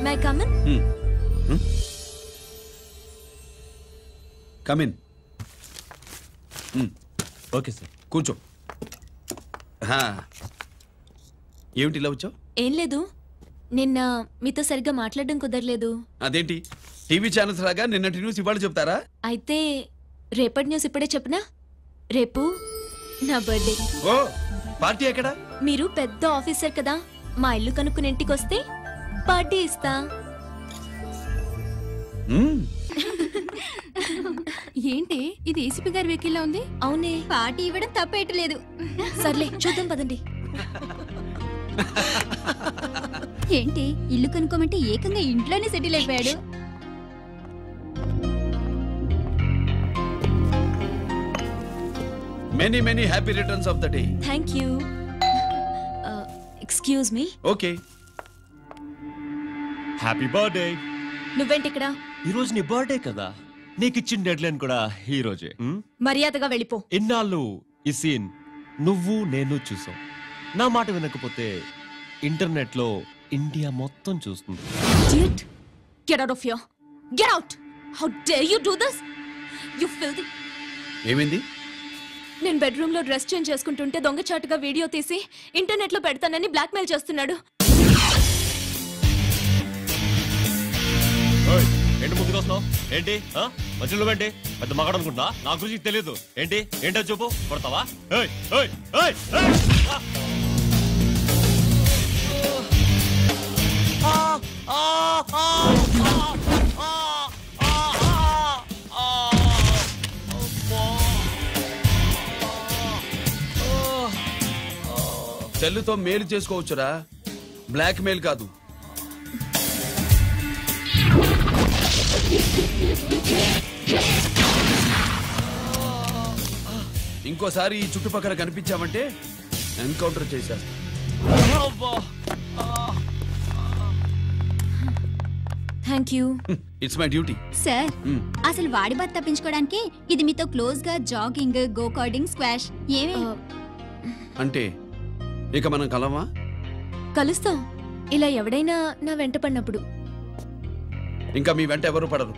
May I come in? Come in. Okay sir, కూర్చో. ఏమిటి ఇలా వచ్చావు? ఏం లేదు, నిన్న మీతో సరిగ్గా మాట్లాడడం కుదరలేదు. అదేంటి టీవీ ఛానల్స్ లాగా నిన్నటి న్యూస్ ఇవాళ చెప్తారా? అయితే రేపటి న్యూస్ ఇప్పుడే చెప్పనా? రేపు నా బర్త్డే. ఓ, పార్టీ ఎక్కడ? మీరు పెద్ద ఆఫీసర్ కదా, మా ఇల్లు కనుక్కుని ఇంటికి వస్తే పార్టీ ఇస్తా. ఏంటి ఇది ఏసీపీ గారి వెహికల్లా ఉంది? అవునే, పార్టీ ఇవ్వడం తప్పేయట్లేదు. సర్లే చూద్దాం పదండి. ఏంటి ఇల్లు కనుక్కోమంటే ఏకంగా ఇంట్లోనే సెటిల్ అయిపోయాడు. Many many happy returns of the day. Thank you. Excuse me. Okay. Happy birthday. నువ్వేంటి ఇక్కడ? ఈ రోజు నీ బర్త్డే కదా, నీకు ఇచ్చిన డెడ్ లైన్ కూడా ఈ రోజే. మర్యాదగా వెళ్ళిపో. ఇన్నాళ్ళు ఈ సీన్ నువ్వు నేను చూసాం. నా మాట వినకపోతే ఇంటర్నెట్ లో ఇండియా మొత్తం చూస్తుంది. Idiot! Get out of here! Get out! How dare you do this? You filthy! ఏమైంది? నేను బెడ్రూమ్ లో డ్రెస్ చేంజ్ చేసుకుంటుంటే దొంగచాటుగా వీడియో తీసి ఇంటర్నెట్ లో పెడతానని బ్లాక్మెయిల్ చేస్తున్నాడు. ఏంటి ముందుకు వస్తున్నావు? ఏంటి మధ్యలో ఏంటి? పెద్ద మగాడు అనుకుంటా, నా గురించి తెలియదు. ఏంటి ఏంటో చూపు, కొడతావా? సెల్లుతో మేలు చేసుకోవచ్చురా, బ్లాక్ మెయిల్ కాదు. ఇంకోసారి ఈ చుట్టుపక్కల కనిపించామంటే ఎన్కౌంటర్ చేసేస్తా. Thank you. It's my duty. Sir, అసలు వాడి బాధ తప్పించుకోవడానికి ఇది మీతో క్లోజ్ గా జాగింగ్, గో కార్డింగ్, స్క్వాష్ ఏమే అంటే ఇక మనం కలవా? కలుస్తాం, ఇలా ఎవడైనా నా వెంట పడినప్పుడు. ఇంకా మీ వెంట ఎవరు పడరు.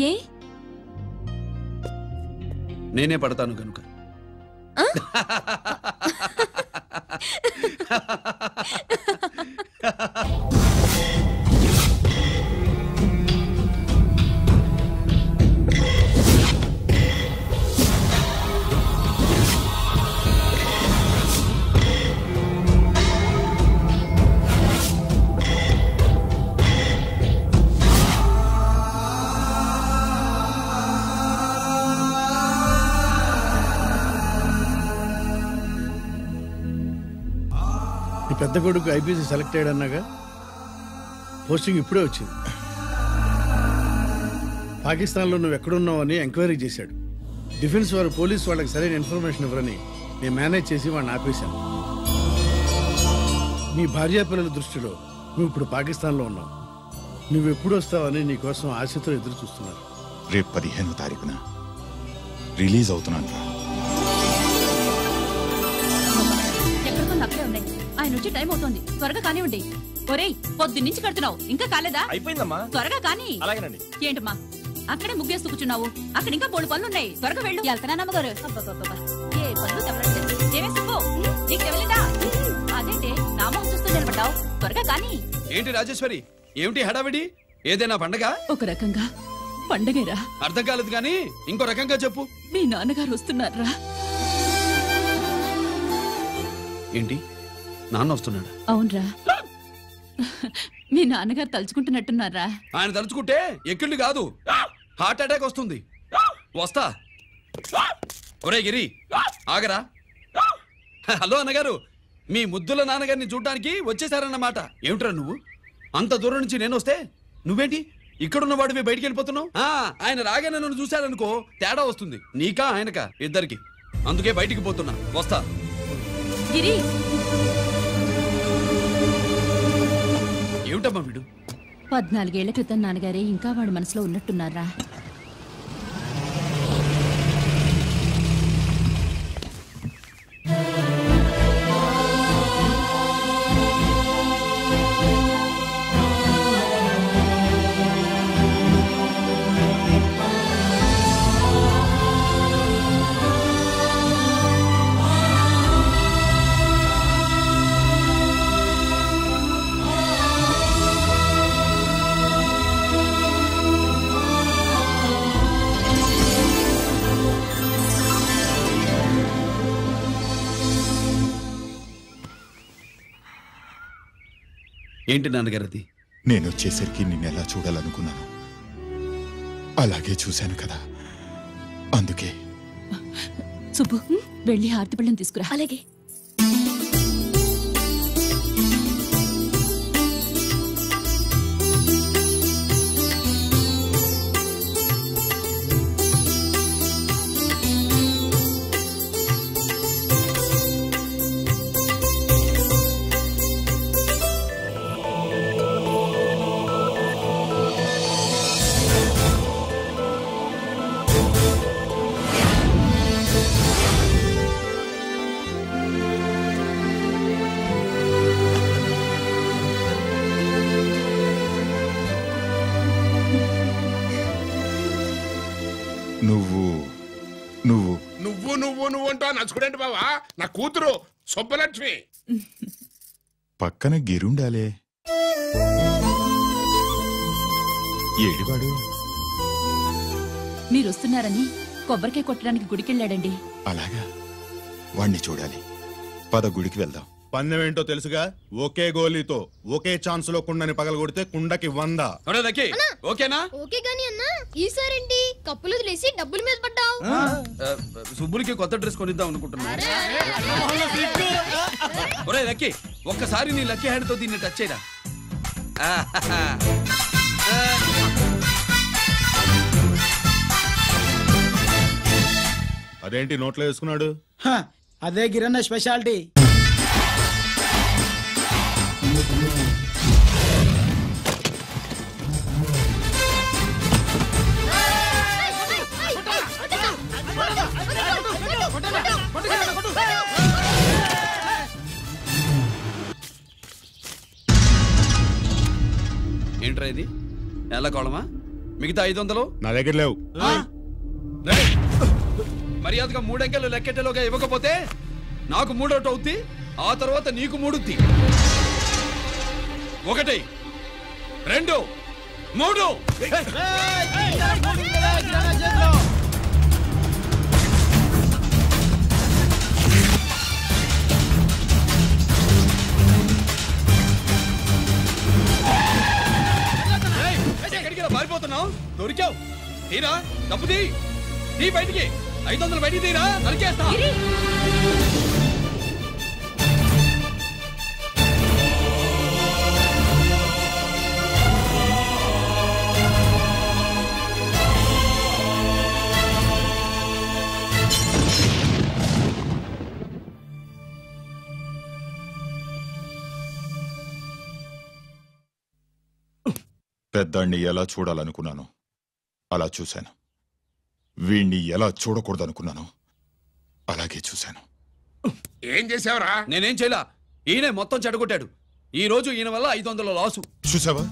ఏ? నేనే పడతాను కనుక. పెద్ద కొడుకు ఐపీసీ సెలెక్ట్ అయ్యాడన్నాగా, పోస్టింగ్ ఇప్పుడే వచ్చింది. పాకిస్తాన్లో నువ్వు ఎక్కడున్నావని ఎంక్వైరీ చేశాడు. డిఫెన్స్ వారు పోలీసు వాళ్ళకి సరైన ఇన్ఫర్మేషన్ ఇవ్వరని నేను మేనేజ్ చేసి వాడిని ఆపేశాను. నీ భార్యా పిల్లల దృష్టిలో నువ్వు ఇప్పుడు పాకిస్తాన్లో ఉన్నావు. నువ్వు ఎప్పుడు వస్తావని నీ కోసం ఆశతో ఎదురు చూస్తున్నారు. రేపు 15వ తారీఖున రిలీజ్ అవుతున్నాను. ఆయన వచ్చి టైం అవుతోంది, త్వరగా కానివ్వండి. ఒరేయ్, పొద్దున్నుంచి కడుతున్నావు, ఇంకా కాలేదా? అయిపోయిందమ్మా, త్వరగా కాని. అలాగేనండి. ఏంటమ్మా అక్కడే ముగ్గేస్తూ కూర్చున్నావు? అక్కడ ఇంకా 3 పనులు ఉన్నాయి, త్వరగా వెళ్ళు. వెళ్తానమ్మగారు. ఏ పనులు తెవరండి. ఏమేసుకో, నీకు తెవలేదా? అదేంటే నామం చూస్తూ నిలబడ్డావు, త్వరగా కాని. ఏంటి రాజేశ్వరి, ఏమిటి హడావిడి? ఏదైనా పండగ? ఒక రకంగా పండగేరా. అర్థం కాలేదు కానీ ఇంకో రకంగా చెప్పు. మీ నాన్నగారు వస్తున్నారా? ఏంటి, నాన్న వస్తున్నాడా? అవునరా, మీ నాన్నగారు తలుచుకుంటున్నట్టున్నారా? ఆయన తలుచుకుంటే ఎక్కిళ్ళు కాదు, హార్ట్ అటాక్ వస్తుంది. వస్తా. ఒరే గిరి, ఆగరా. హలో అన్నగారు, మీ ముద్దుల నాన్నగారిని చూడడానికి వచ్చేసారన్నమాట. ఏమిట్రా నువ్వు? అంత దూరం నుంచి నేను వస్తే నువ్వేంటి ఇక్కడున్న వాడివి బయటికి వెళ్ళిపోతున్నావు? ఆయన రాగానే నన్ను చూశారనుకో తేడా వస్తుంది, నీకా ఆయనకా ఇద్దరికి. అందుకే బయటికి పోతున్నా, వస్తా. గిరి, ఏమిటమ్మా వీడు? 14 ఏళ్ల క్రితం నాన్నగారే ఇంకా వాడి మనసులో ఉన్నట్టున్నారా? ఏంటి నాన్నగారు అది? నేను వచ్చేసరికి నిన్నెలా చూడాలనుకున్నాను అలాగే చూశాను కదా, అందుకే. సుబ్బు, వెళ్ళి హారతి పళ్ళని తీసుకురా. అలాగే. నువ్వు అంటా నచ్చుకునేంటి బావా? నా కూతురు సుబ్బలక్ష్మి. పక్కన గిరుండాలే. ఏడివాడు? మీరు వస్తున్నారని కొబ్బరికాయ కొట్టడానికి గుడికెళ్ళాడండి. అలాగా, వాణ్ణి చూడాలి. పద, గుడికి వెళ్దాం. పందెం ఏంటో తెలుసుగా, ఒకే గోలీతో ఒకే ఛాన్స్ లో కుండని పగలగొడితే కుండకి 100. ఓకేనా? ఓకే గాని అన్నా, ఈసారేంటి కప్పులు వదిలేసి డబ్బుల మీద పడ్డావు? సుబ్బులకి కొత్త డ్రెస్ కొనిద్దాం అనుకుంటున్నా. ఒరే లక్కీ, ఒక్కసారి నీ లక్కీ హ్యాండ్ తో దీన్ని టచ్ చేయరా. అదేంటి నోట్లో వేసుకున్నాడు? అదే గిరన్న స్పెషాలిటీ. ఏంట్రా ఇది? ఎలా కోళమా? మిగతా 500 నా దగ్గర లేవు. మర్యాదగా 3 అంకెలు లెక్కెట్టేలోగా ఇవ్వకపోతే నాకు 3 అవుద్ది, ఆ తర్వాత నీకు 3. 1 2 3. ఎక్కడికి పారిపోతున్నావు? దొరికావు. తీరా డబ్బు తీ బయటికి. 500 బయటికి తీరా, నరికేస్తా. పెద్దాన్ని ఎలా చూడాలనుకున్నాను అలా చూశాను. వీణ్ణి ఎలా చూడకూడదనుకున్నాను అలాగే చూశాను. ఏం చేసావురా? నేనేం చేయలా, ఈయనే మొత్తం చెడగొట్టాడు. ఈ రోజు ఈయన వల్ల 500 లాసు. చూసావా,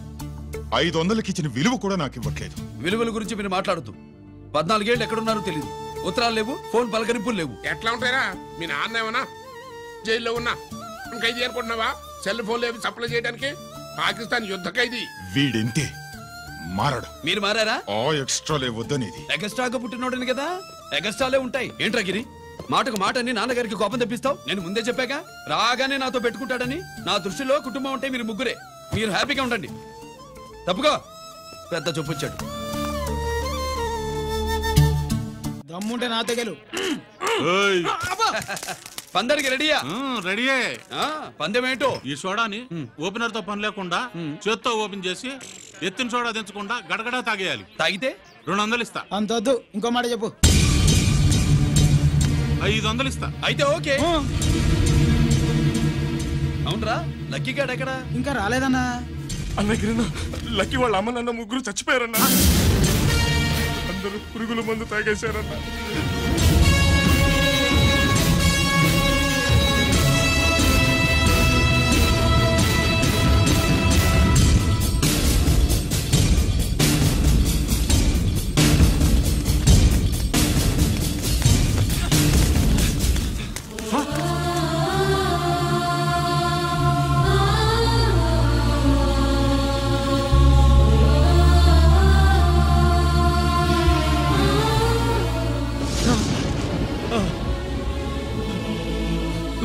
500కి ఇచ్చిన విలువ కూడా నాకు ఇవ్వట్లేదు. విలువల గురించి మీరు మాట్లాడుతూ 14 ఏళ్ళు ఎక్కడున్నారో తెలియదు. ఉత్తరాలు లేవు, ఫోన్ పలకరింపులు లేవు. ఎట్లా ఉంటారా? మీ నాన్న ఏమన్నా జైల్లో ఉన్నా ఖైదీ అనుకుంటున్నావా? సెల్ ఫోన్ లేవు సప్లై చేయడానికి. పాకిస్తాన్ యుద్ధ ఖైదీ. వీడింతే, మారడు. మీరు మారారా? ఎక్స్ట్రాలే వద్దనేది. ఎగస్ట్రాగా పుట్టినోడని కదా, ఎగస్ట్రాలే ఉంటాయి. ఏంట్రా గిరి, మాటకు మాట అని నాన్నగారికి కోపం తెప్పిస్తావు? నేను ముందే చెప్పాక రాగానే నాతో పెట్టుకుంటాడని. నా దృష్టిలో కుటుంబం అంటే మీరు ముగ్గురే. మీరు హ్యాపీగా ఉండండి. తప్పుగా పెద్ద చూపొచ్చాడు. దమ్ముంటే నాతో గెలు. పందరికి రెడీయా? రెడీయే. పందెమేంటో? ఈ సోడాని ఓపెనర్ తో పని లేకుండా చేత్తో ఓపెన్ చేసి ఎత్తిన సోడా దించకుండా గడగడా తాగేయాలి. తాగితే 200 ఇస్తా. అంతొద్దు, ఇంకో మాట చెప్పు. 500 ఇస్తా. అయితే ఓకే. అవునరా, లక్కీ గాడు ఎక్కడా? ఇంకా రాలేదన్నా. అన్నగిరినా, లక్కీ వాళ్ళ అమ్మ నాన్న ముగ్గురు చచ్చిపోయారన్నా. అందరూ పురుగుల మందు తాగేశారన్నా.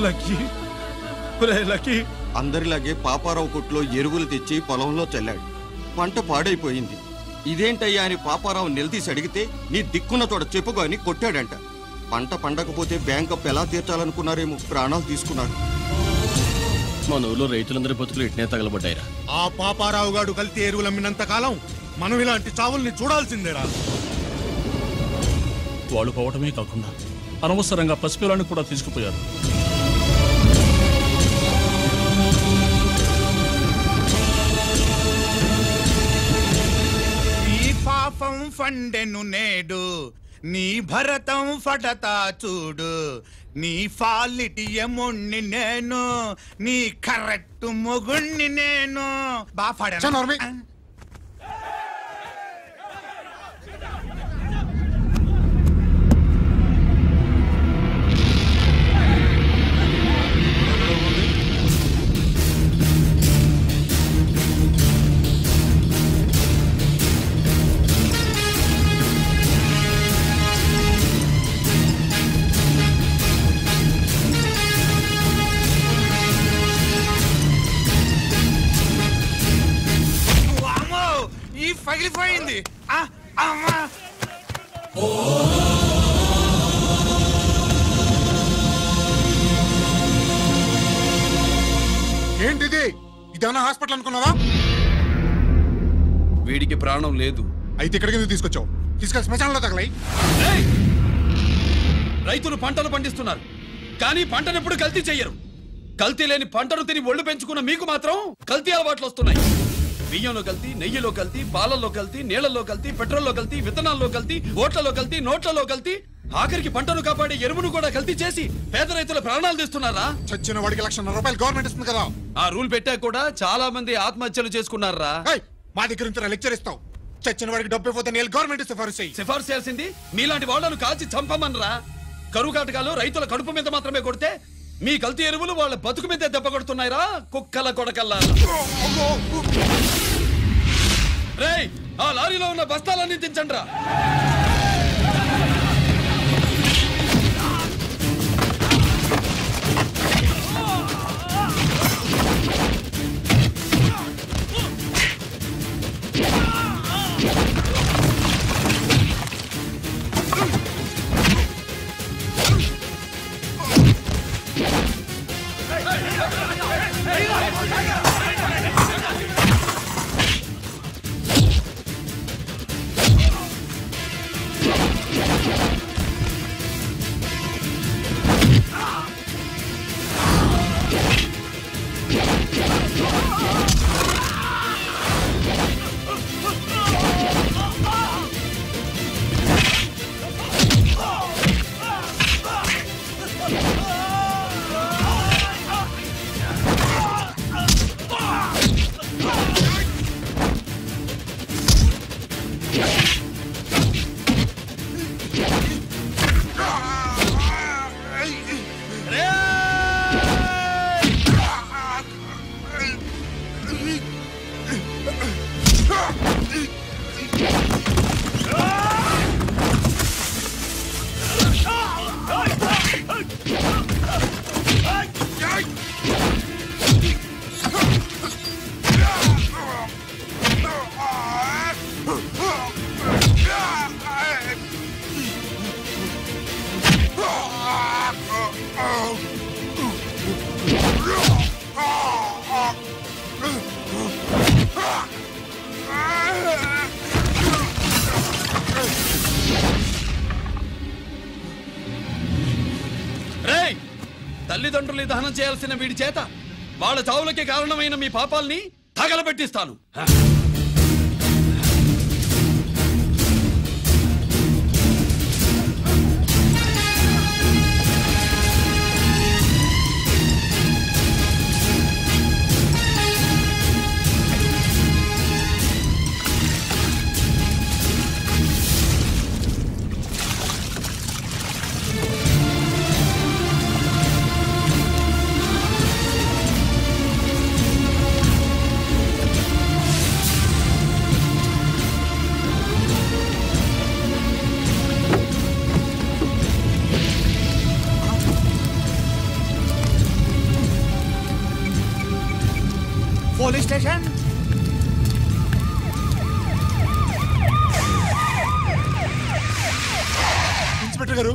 లక్కీ, లక్కీ అందరిలాగే పాపారావు కొట్లో ఎరువులు తెచ్చి పొలంలో చల్లాడు. పంట పాడైపోయింది. ఇదేంటయ్యా అని పాపారావు నిలదీసి అడిగితే నీ దిక్కున్న చోట చెప్పుకో అని కొట్టాడంట. పంట పండకపోతే బ్యాంక్ అప్పు ఎలా తీర్చాలనుకున్నారేమో ప్రాణాలు తీసుకున్నారు. మన ఊళ్ళో రైతులందరి బతుకులు ఇట్నే తగలబడ్డాయిరా. ఆ పాపారావు గాడు కల్తీ ఎరువులు అమ్మినంత కాలం మనం ఇలాంటి చావుల్ని చూడాల్సిందేరా. వాళ్ళు పోవటమే కాకుండా అనవసరంగా పసిపిల్లని కూడా తీసుకుపోయారు. ఈ పాపం ఫండెను నేడు, నీ భరతం ఫటతా చూడు. నీ ఫాలిటి ఎముణ్ణి నేను, నీ కరెక్ట్ మొగుణ్ణి నేను. బాగా పగిలిపోయింది. ఏంటిది? ఇదేమన్నా హాస్పిటల్ అనుకున్నావా? వీడికి ప్రాణం లేదు. అయితే ఇక్కడికి ఎందుకు తీసుకొచ్చావు? తీసుకెళ్ళి శ్మశానంలో తగలై. రైతులు పంటలు పండిస్తున్నారు, కానీ పంటను ఎప్పుడు కల్తీ చెయ్యరు. కల్తీ లేని పంటను తిని ఒళ్ళు పెంచుకున్న మీకు మాత్రం కల్తీ అలవాట్లు వస్తున్నాయి. బియ్యంలో కల్తీ, నెయ్యిలో కల్తీ, పాలల్లో కల్తీ, నీళ్లలో కల్తీ, పెట్రోల్లో కల్తీ, విత్తనాల్లో కల్తీ, ఓట్లలో కల్తీ, నోట్లలో కల్తీ, ఆఖరికి పంటను కాపాడే ఎరువును కూడా కల్తీ చేసి పేద రైతుల ప్రాణాలు తీస్తున్నారా? చచ్చిన వాడికి ₹1,00,000 గవర్నమెంట్ ఇస్తుంది కదా. ఆ రూల్ పెట్టాక కూడా చాలా మంది ఆత్మహత్యలు చేసుకున్నారా? మా దగ్గర నుంచి లెక్చర్ ఇస్తావు. చచ్చిన వాడికి డబ్బు ఇవ్వతే నేను గవర్నమెంట్ సిఫార్సు చేయాల్సింది మీలాంటి వాళ్ళను కాల్చి చంపమనరా? కరువు కాటకాలు రైతుల కడుపు మీద మాత్రమే కొడితే మీ కల్తీ ఎరువులు వాళ్ళ బతుకు మీద దెబ్బ కొడుతున్నాయిరా కుక్కల కొడకల్లా. రేయ్, ఆ లారీలో ఉన్న బస్తాలన్నీ దించండ్రా. తల్లిదండ్రులు దహనం చేయాల్సిన వీడి చేత వాళ్ళ చావులకి కారణమైన మీ పాపాల్ని తగలబెట్టిస్తాను. Police station. ఇన్స్పెక్టర్ గారు,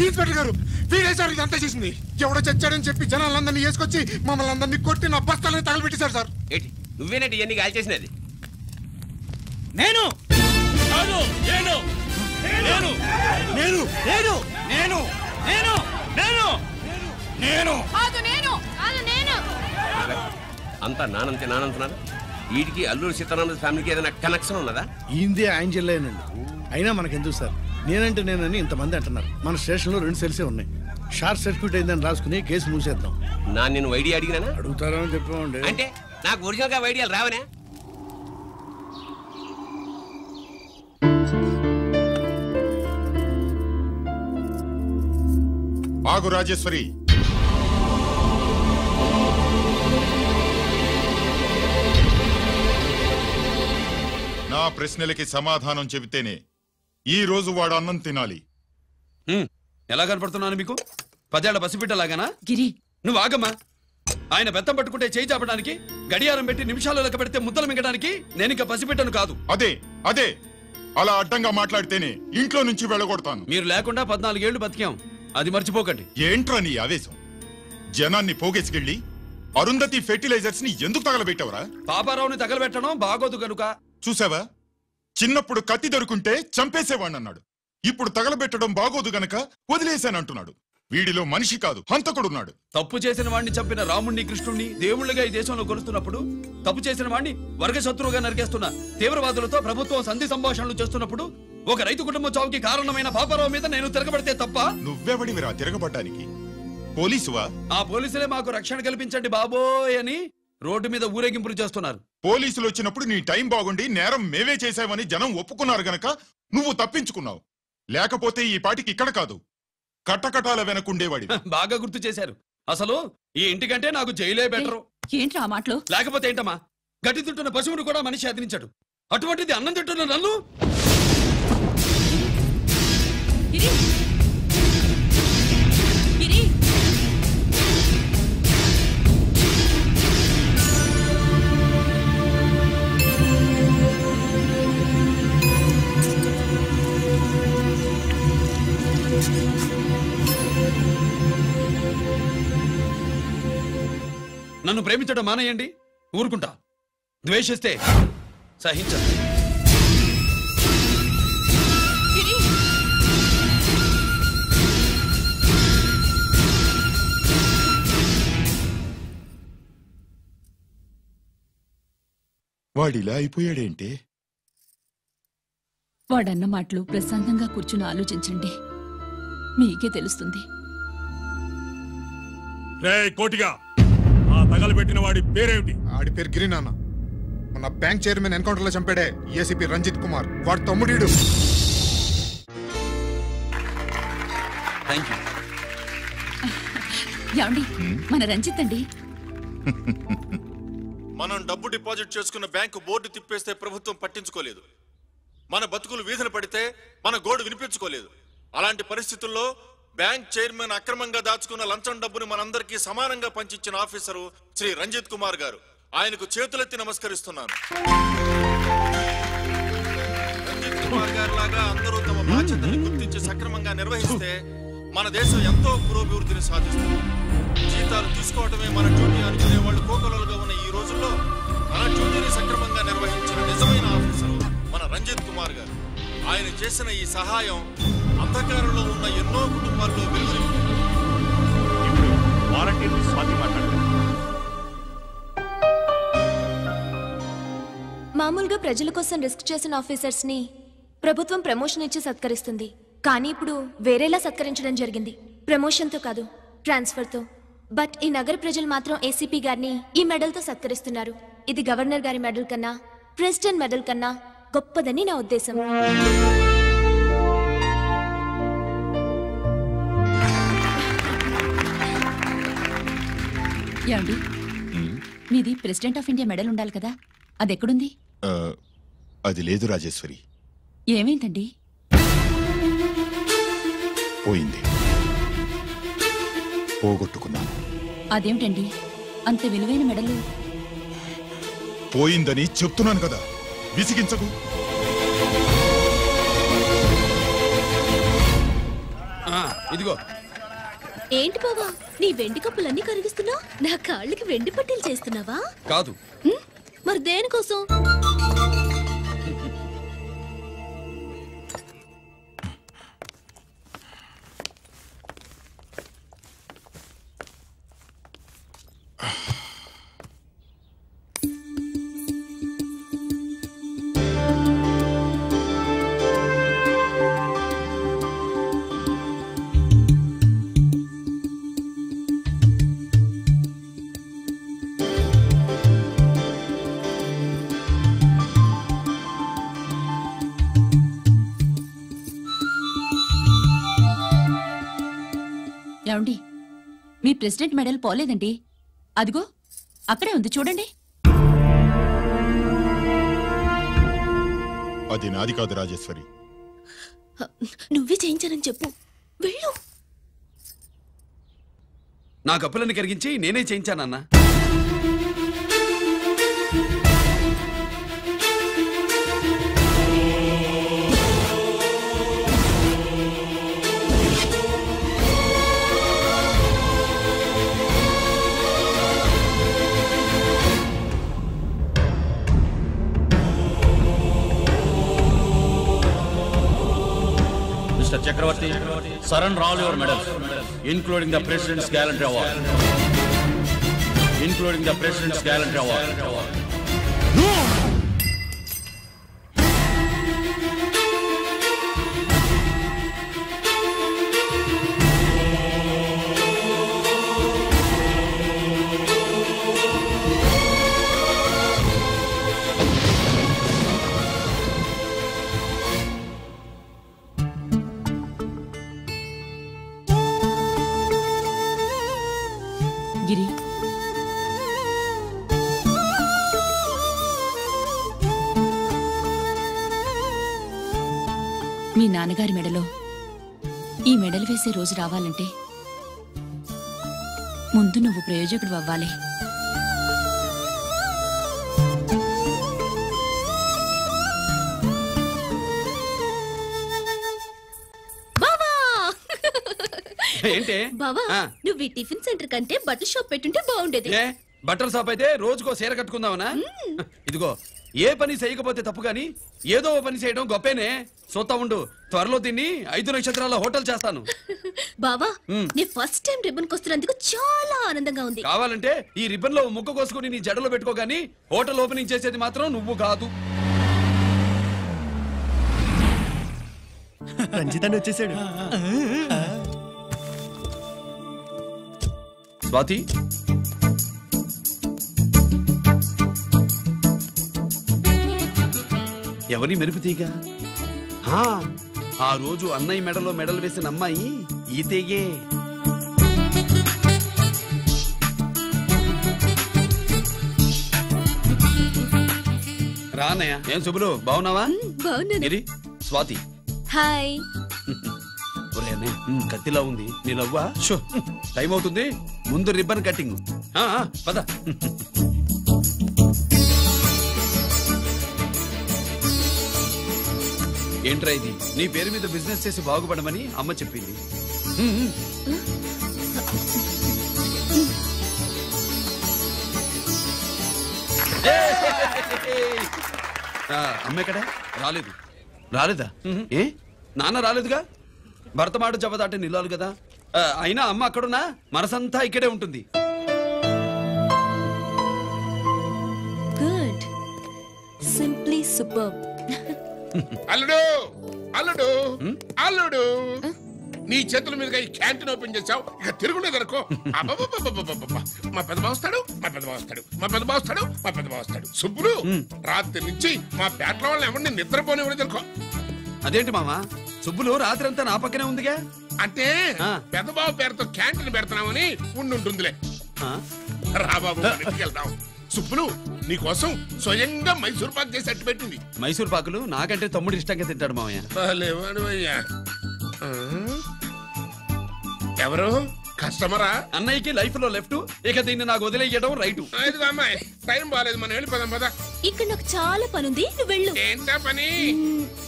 ఇన్స్పెక్టర్ గారు, వీడేసారు ఇదంతా చేసింది. ఎవడో చచ్చాడని చెప్పి జనాలందరినీ వేసుకొచ్చి మమ్మల్ని అందరినీ కొట్టి నా బస్తాలని తగలబెట్టేశారు సార్. ఏంటి నువ్వేనండి ఇవన్నీ గాలి చేసినది? నేను నేను నేను నేను నేను నేను నేను నేను నేను నేను అంతా నానంతే నానంటున్నారు. వీటికి అల్లూరి సీతారామరాజు ఫ్యామిలీకి ఏదైనా కనెక్షన్ ఉన్నదా? ఈందే ఆయన జిల్లానండి. అయినా మనకెందుకు సార్, నేనంటే నేనని ఇంతమంది అంటున్నారు. మన స్టేషన్లో 2 సెల్సే ఉన్నాయి. షార్ట్ సర్క్యూట్ అయిందని రాసుకుని కేసు మూసేద్దాం. నేను ఐడియా అడిగినా అడుగుతారో అని చెప్పండి. అంటే నాకు ఒరిజినల్ గా ఐడియాలు రావనే? ఆగు రాజేశ్వరి. నా ప్రశ్నలకి సమాధానం చెబితేనే ఈ రోజు వాడు అన్నం తినాలి. ఎలా కనపడుతున్నాను మీకు? 10 ఏళ్ల పసిబిడ్డలాగానా? గిరి నువ్వు ఆగమ్మా. ఆయన బెత్తం పట్టుకుంటే చేయి చాపడానికి, గడియారం పెట్టి నిమిషాలు లెక్క పెడితే ముద్దలు మింగడానికి నేను ఇంకా పసిబిడ్డను కాదు. అదే అదే అలా అడ్డంగా మాట్లాడితేనే ఇంట్లో నుంచి వెళ్ళగొడతాను. మీరు లేకుండా 14 ఏళ్లు బతికాం, అది మర్చిపోకండి. ఏంట్రా నీ ఆవేశం? జనాన్ని పోగేసుకెళ్ళి అరుంధతి ఫెర్టిలైజర్స్ ని ఎందుకు తగలబెట్టావురా? పాపారావుని తగలబెట్టడం బాగోదు గనుక. చూసావా, చిన్నప్పుడు కత్తి దొరుకుంటే చంపేసేవాణ్ణన్నాడు. ఇప్పుడు తగలబెట్టడం బాగోదు గనక వదిలేశానంటున్నాడు. వీడిలో మనిషి కాదు, హంతకుడున్నాడు. తప్పు చేసిన వాడిని చంపిన రాముణ్ణి కృష్ణుణ్ణి దేవుళ్ళుగా ఈ దేశంలో కొలుస్తున్నప్పుడు, తప్పు చేసిన వాడిని వర్గశత్రువుగా నరికేస్తున్న తీవ్రవాదులతో ప్రభుత్వం సంధి సంభాషణలు చేస్తున్నప్పుడు, ఒక రైతు కుటుంబం చావుకి కారణమైన పాపారావు మీద నేను తిరగబడితే తప్ప? నువ్వెవడివిరా తిరగబడ్డానికి? పోలీసువా? ఆ పోలీసులే మాకు రక్షణ కల్పించండి బాబోయ్ అని రోడ్డు మీద ఊరేగింపులు చేస్తున్నారు. పోలీసులు వచ్చినప్పుడు నీ టైం బాగుండి నేరం మేవే చేశావని జనం ఒప్పుకున్నారు గనక నువ్వు తప్పించుకున్నావు. లేకపోతే ఈ పాటికి ఇక్కడ కాదు, కటకటాల వెనకుండేవాడి. బాగా గుర్తు చేశారు. అసలు ఈ ఇంటికంటే నాకు జైలే బెటరు. ఏంట్రా మాటలు? లేకపోతే ఏంటమ్మా, గడ్డి తింటున్న పశువును కూడా మనిషి అదిరించాడు. అటువంటిది అన్నం తింటున్న నన్ను. నన్ను ప్రేమించడం మానేయండి, ఊరుకుంటా. ద్వేషిస్తే సహించండి. వాడిలా అయిపోయాడేంటే? వాడన్న మాటలు ప్రశాంతంగా కూర్చుని ఆలోచించండి, మీకే తెలుస్తుంది. రే కోటిగా, ఆ తగలబెట్టిన వాడి పేరేమిటి? ఆడి పేరు గిరి నాన్న. మన బ్యాంక్ చైర్మన్ ఎన్కౌంటర్ లో చంపాడే ఏసీపీ రంజిత్ కుమార్, వాడి తమ్ముడీడు. ఏమండి, మన రంజిత్ అండి. మనం డబ్బు డిపాజిట్ చేసుకున్న బ్యాంకు బోర్డు తిప్పేస్తే ప్రభుత్వం పట్టించుకోలేదు. మన బతుకులు వీధులు పడితే మన గోడు వినిపించుకోలేదు. అలాంటి పరిస్థితుల్లో బ్యాంక్ చైర్మన్ అక్రమంగా దాచుకున్న లంచం డబ్బును మనందరికీ సమానంగా పంచిచ్చిన ఆఫీసరు శ్రీ రంజిత్ కుమార్ గారు. ఆయనకు చేతులెత్తి నమస్కరిస్తున్నాను. రంజిత్ కుమార్ గారి లాగా అందరూ తమ బాధ్యతని గుర్తించి సక్రమంగా నిర్వహిస్తే మన దేశం ఎంతో పురోభివృద్ధిని సాధిస్తుంది. జీతాలు తీసుకోవటమే మన డ్యూటీ అనుకునే వాళ్ళు కోకొలలుగా ఉన్న ఈ రోజుల్లో మన డ్యూటీని సక్రమంగా నిర్వహించిన నిజమైన ఆఫీసరు మన రంజిత్ కుమార్ గారు. ఆయన చేసిన ఈ సహాయం అంధకారంలో ఉన్న ఎన్నో కుటుంబాల్లో వెలుగు. మామూలుగా ప్రజల కోసం రిస్క్ చేసిన ఆఫీసర్స్ ని ప్రభుత్వం ప్రమోషన్ ఇచ్చి సత్కరిస్తుంది. కానీ ఇప్పుడు వేరేలా సత్కరించడం జరిగింది. ప్రమోషన్తో కాదు, ట్రాన్స్ఫర్తో. బట్ ఈ నగర ప్రజలు మాత్రం ఏసీపీ గారిని ఈ మెడల్తో సత్కరిస్తున్నారు. ఇది గవర్నర్ గారి మెడల్ కన్నా, ప్రెసిడెంట్ మెడల్ కన్నా గొప్పదని నా ఉద్దేశం. ఏమండి, మీది ప్రెసిడెంట్ ఆఫ్ ఇండియా మెడల్ ఉండాలి కదా, అది ఎక్కడుంది? అది లేదు రాజేశ్వరి. ఏమైందండి? పోయింది, పోగొట్టుకున్నాను. అదేమిటండి, అంత విలువైన మెడలు పోయిందని చెప్తున్నాను కదా, విసిగించకు. ఇదిగో. ఏంటి బావా, నీ వెండి కప్పులన్నీ కరిగిస్తున్నావు? నా కాళ్ళకి వెండి పట్టీలు చేస్తున్నావా? కాదు. మరి దేనికోసం? ఏమండి, మీ ప్రెసిడెంట్ మెడల్ పోలేదండి. అదిగో అక్కడే ఉంది చూడండి. అది నాది కాదు రాజేశ్వరి. నువ్వే చేయించానని చెప్పు. వెళ్ళు. నా కప్పులను కరిగించి నేనే చేయించానన్నా. Mr. Chakravarti, surrender all your medals, including the President's Gallantry Award. Including the President's Gallantry Award. No! గిరి, మీ నాన్నగారి మెడలో ఈ మెడలు వేసే రోజు రావాలంటే ముందు నువ్వు ప్రయోజకుడు అవ్వాలి. ఏంటి బావా, నువ్వు ఈ టిఫిన్ సెంటర్ కంటే బట్టల షాప్ పెట్టుంటే బాగుండేది. బట్టల షాప్ అయితే రోజుకో చీర కట్టుకుందామనా? ఇదిగో, ఏ పని చేయకపోతే తప్పు గాని ఏదో పని చేయడం గొప్పేనే. సోతా ఉండు, త్వరలో దీన్ని 5 నక్షత్రాల హోటల్ చేస్తాను. బావా, నీ ఫస్ట్ టైం రిబ్బన్ కొస్తున్నందుకు చాలా ఆనందంగా ఉంది. కావాలంటే ఈ రిబ్బన్ లో ముక్క కోసుకుని నీ జడలో పెట్టుకోగాని హోటల్ ఓపెనింగ్ చేసేది మాత్రం నువ్వు కాదు. రంజితాన్ని వచ్చేసాడు. స్వాతి, ఎవరి మెరుపు తీగ? ఆ రోజు అన్నయ్య మెడలో మెడలు వేసిన అమ్మాయి ఈ తీగే. రా అన్నయ్య. ఏం శుభ్రు, బాగున్నావా? బాగున్నాను. స్వాతి, హాయ్. కత్తిలా ఉంది నీ నవ్వా? టైం అవుతుంది, ముందు రిబ్బన్ కట్టింగ్. పద. ఏంట్రా ఇది? నీ పేరు మీద బిజినెస్ చేసి బాగుపడమని అమ్మ చెప్పింది. అమ్మ ఎక్కడ? రాలేదా? ఏ నాన్న రాలేదుగా? భర్త మాట జబదాటే నిల్లాలి కదా. అయినా అమ్మ అక్కడున్నా మనసంతా ఇక్కడే ఉంటుంది. Good, simply super. అల్లుడు అల్లుడు అల్లుడు, నీ చేతుల మీదుగా ఈ క్యాంటీన్ ఓపెన్ చేసావు, ఇక తిరుగులేదనుకో. మా పెద్ద బావస్తాడు, మా పెద్ద బావస్తాడు, మా పెద్ద బావస్తాడు, మా పెద్ద బావస్తాడు. సుబ్బులు, రాత్రి నుంచి మా పేటల వాళ్ళని ఎవరిని నిద్రపోనివ్వలేదనుకో. అదేంటి మామా, సుబ్బులు రాత్రి అంతా నా పక్కనే ఉందిగా. అంటే పెద్ద బావ పేరుతో క్యాంటీన్ పెడుతున్నామని ఉండుంటుందిలే. రా బాబు, వెళ్దాం. సుబ్బులు, నీకోసం స్వయంగా మైసూర్ పాక్ చేసి అట్టు పెట్టింది. మైసూర్ పాకులు నాకంటే తమ్ముడు ఇష్టంగా తింటాడు మామయ్య. ఎవరు కస్టమరా? అన్నయ్యకి లైఫ్ లో లెఫ్ట్, ఇక దీన్ని నాకు వదిలేయడం రైట్. ఇదిగో అమ్మాయి, టైం బాగాలేదు, మనం వెళ్ళిపోదాం పద. ఇక్కడ నాకు చాలా పనుంది, నువ్వు వెళ్ళు. ఏంటా పని?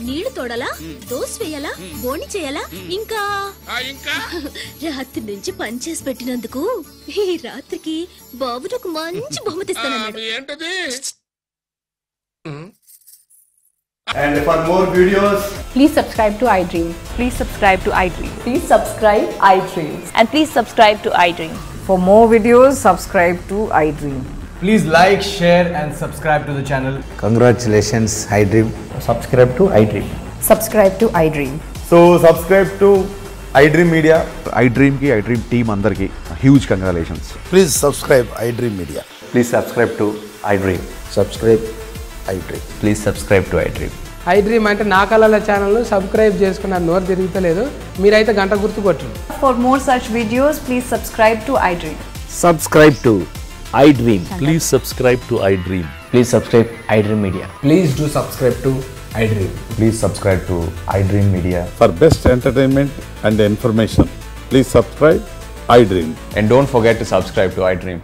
నీళ్లు తోడాలా, దోశ వేయాలా, బోని చేయాలా, ఇంకా రాత్రి నుంచి పని చేసి పెట్టినందుకు ఈ రాత్రికి బాబు నాకు మంచి బహుమతి ఇస్తానన్నాడు. ఏంటది? And for more videos, please subscribe to iDream. Please subscribe to iDream. Please subscribe iDream. And please subscribe to iDream. For more videos, subscribe to iDream. please like, share and subscribe to the channel. Congratulations, iDream. Subscribe to iDream. Subscribe to iDream. So subscribe to iDream Media. iDream ki iDream team andarki huge congratulations. Please subscribe iDream Media. Please subscribe to iDream. Subscribe iDream. Please subscribe to iDream. iDream అంటే నా కళల channel subscribe చేసుకున్న నోరు తిరుగుతలేదు, మీరైతే గంట గుర్తు కొట్టండి. For more such videos, please subscribe to iDream. Subscribe to iDream. Please subscribe to iDream. Please subscribe iDream Media. Please do subscribe to iDream. Please subscribe to iDream Media. For best entertainment and information, please subscribe iDream. And don't forget to subscribe to iDream.